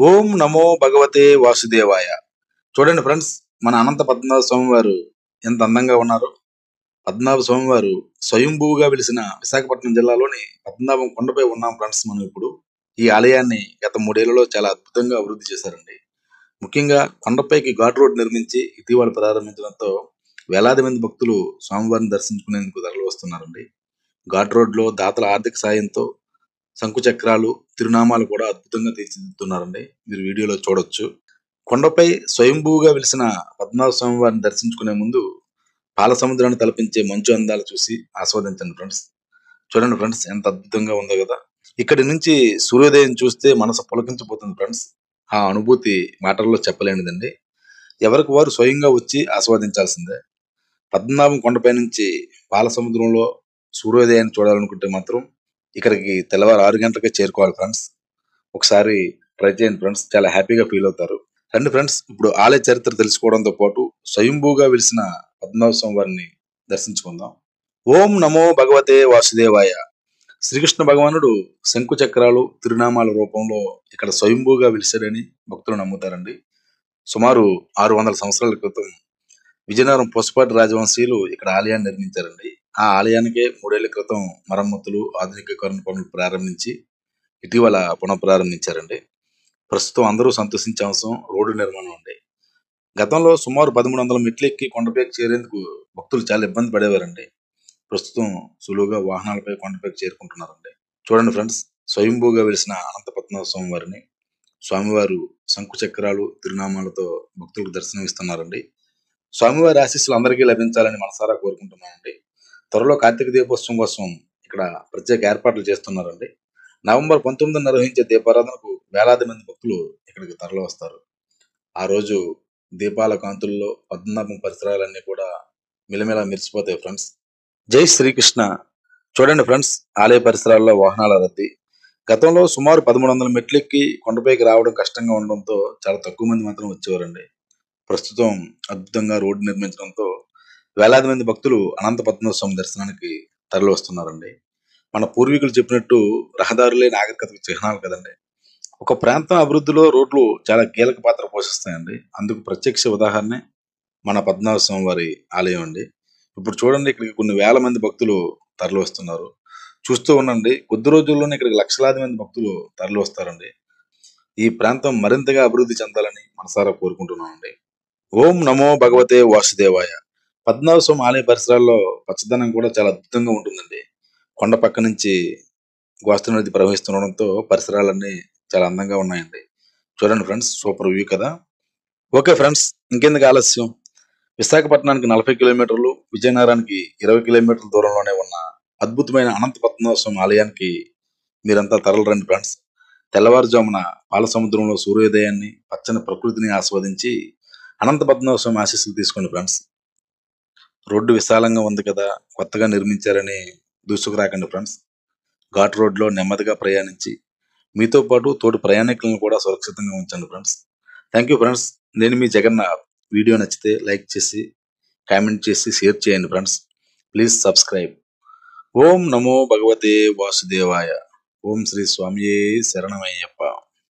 ఓం నమో భగవతే వాసుదేవాయ. చూడండి ఫ్రెండ్స్, మన అనంత పద్మనాభ స్వామి వారు ఎంత అందంగా ఉన్నారు. పద్మనాభ స్వామి వారు స్వయంభూగా వెలిసిన విశాఖపట్నం జిల్లాలోని పద్మనాభం కొండపై ఉన్నాం ఫ్రెండ్స్. మనం ఇప్పుడు ఈ ఆలయాన్ని గత 3 ఏళ్లలో చాలా అద్భుతంగా అభివృద్ధి చేశారండి. ముఖ్యంగా కొండపైకి ఘాట్ రోడ్ నిర్మించి ఇటీవల ప్రారంభించడంతో వేలాది మంది భక్తులు స్వామివారిని దర్శించుకునేందుకు తరలి వస్తున్నారండి. ఘాట్ రోడ్లో దాతల ఆర్థిక సాయంతో శంకు చక్రాలు, తిరునామాలు కూడా అద్భుతంగా తీర్చిదిద్దుతున్నారండి. మీరు వీడియోలో చూడొచ్చు. కొండపై స్వయంభూగా వెలిసిన పద్మనాభ స్వామి వారిని దర్శించుకునే ముందు పాల సముద్రాన్ని తలపించే మంచు అందాలు చూసి ఆస్వాదించండి ఫ్రెండ్స్. చూడండి ఫ్రెండ్స్, ఎంత అద్భుతంగా ఉందో కదా. ఇక్కడి నుంచి సూర్యోదయం చూస్తే మనసు పులకించిపోతుంది ఫ్రెండ్స్. ఆ అనుభూతి మాటల్లో చెప్పలేనిదండి. ఎవరికి వారు స్వయంగా వచ్చి ఆస్వాదించాల్సిందే. పద్మనాభం కొండపై నుంచి పాల సముద్రంలో సూర్యోదయాన్ని చూడాలనుకుంటే మాత్రం ఇక్కడికి తెల్లవారు 6 గంటలకే చేరుకోవాలి ఫ్రెండ్స్. ఒకసారి ట్రై చేయండి ఫ్రెండ్స్, చాలా హ్యాపీగా ఫీల్ అవుతారు. రండి ఫ్రెండ్స్, ఇప్పుడు ఆలయ చరిత్ర తెలుసుకోవడంతో పాటు స్వయంభూగా వెలిసిన పద్మనాభ స్వామి వారిని దర్శించుకుందాం. ఓం నమో భగవతే వాసుదేవాయ. శ్రీకృష్ణ భగవానుడు శంకు చక్రాలు, తిరునామాల రూపంలో ఇక్కడ స్వయంభూగా వెలిశాడని భక్తులు నమ్ముతారండి. సుమారు 600 సంవత్సరాల క్రితం విజయనగరం పూసపాటి రాజవంశీయులు ఇక్కడ ఆలయాన్ని నిర్మించారండి. ఆ ఆలయానికే 3 ఏళ్ల క్రితం మరమ్మతులు, ఆధునికీకరణ పనులు ప్రారంభించి ఇటీవల పునఃప్రారంభించారండి. ప్రస్తుతం అందరూ సంతోషించే అంశం రోడ్డు నిర్మాణం అండి. గతంలో సుమారు 1300 మెట్లు ఎక్కి కొండపైకి చేరేందుకు భక్తులు చాలా ఇబ్బంది పడేవారండి. ప్రస్తుతం సులువుగా వాహనాలపై కొండపైకి చేరుకుంటున్నారండి. చూడండి ఫ్రెండ్స్, స్వయంభూగా వెలిసిన అనంత పద్మనాభ స్వామి వారిని స్వామివారు శంకు చక్రాలు, తిరునామాలతో భక్తులకు దర్శనం ఇస్తున్నారండి. స్వామివారి ఆశీస్సులు అందరికీ లభించాలని మనసారా కోరుకుంటున్నానండి. త్వరలో కార్తీక దీపోత్సవం కోసం ఇక్కడ ప్రత్యేక ఏర్పాట్లు చేస్తున్నారండి. నవంబర్ 19 నిర్వహించే దీపారాధనకు వేలాది మంది భక్తులు ఇక్కడికి తరలి వస్తారు. ఆ రోజు దీపాల కాంతుల్లో పద్మనాభం పరిసరాలన్నీ కూడా మిలమిలా మెరిసిపోతాయి ఫ్రెండ్స్. జై శ్రీకృష్ణ. చూడండి ఫ్రెండ్స్, ఆలయ పరిసరాల్లో వాహనాల రద్దీ. గతంలో సుమారు 1300 మెట్లెక్కి కొండపైకి రావడం కష్టంగా ఉండడంతో చాలా తక్కువ మంది మాత్రం వచ్చేవారండి. ప్రస్తుతం అద్భుతంగా రోడ్డు నిర్మించడంతో వేలాది మంది భక్తులు అనంత పద్మనాభ స్వామి దర్శనానికి తరలి వస్తున్నారండి. మన పూర్వీకులు చెప్పినట్టు రహదారులే నాగరికతకు చిహ్నాలు కదండి. ఒక ప్రాంతం అభివృద్ధిలో రోడ్లు చాలా కీలక పాత్ర పోషిస్తాయండి. అందుకు ప్రత్యక్ష ఉదాహరణే మన పద్మనాభ స్వామి వారి ఆలయం అండి. ఇప్పుడు చూడండి, ఇక్కడికి కొన్ని వేల మంది భక్తులు తరలి వస్తున్నారు. చూస్తూ ఉండండి, కొద్ది రోజుల్లోనే ఇక్కడికి లక్షలాది మంది భక్తులు తరలి వస్తారండి. ఈ ప్రాంతం మరింతగా అభివృద్ధి చెందాలని మనసారా కోరుకుంటున్నామండి. ఓం నమో భగవతే వాసుదేవాయ. పద్మనాభ స్వామి ఆలయ పరిసరాల్లో పచ్చదనం కూడా చాలా అద్భుతంగా ఉంటుందండి. కొండ పక్క నుంచి గోస్త నది ప్రవహిస్తుండడంతో పరిసరాలన్నీ చాలా అందంగా ఉన్నాయండి. చూడండి ఫ్రెండ్స్, సూపర్ వ్యూ కదా. ఓకే ఫ్రెండ్స్, ఇంకెందుకు ఆలస్యం, విశాఖపట్నానికి 40 కిలోమీటర్లు, విజయనగరానికి 20 కిలోమీటర్ల దూరంలోనే ఉన్న అద్భుతమైన అనంత పద్మనాభ స్వామి ఆలయానికి మీరంతా తరలిరండి ఫ్రెండ్స్. తెల్లవారుజామున పాల సముద్రంలో సూర్యోదయాన్ని, పచ్చని ప్రకృతిని ఆస్వాదించి అనంత పద్మనాభ స్వామి ఆశీస్సులు తీసుకోండి ఫ్రెండ్స్. రోడ్డు విశాలంగా ఉంది కదా, కొత్తగా నిర్మించారని దూసుకురాకండి ఫ్రెండ్స్. ఘాట్ రోడ్లో నెమ్మదిగా ప్రయాణించి మీతో పాటు తోటి ప్రయాణికులను కూడా సురక్షితంగా ఉంచండి ఫ్రెండ్స్. Thank you friends. నేను మీ జగన్నాథ్. వీడియో నచ్చితే లైక్ చేసి, కామెంట్ చేసి, షేర్ చేయండి ఫ్రెండ్స్. Please subscribe. ఓం నమో భగవతే వాసుదేవాయ. ఓం శ్రీ స్వామియే శరణమయ్యప్ప.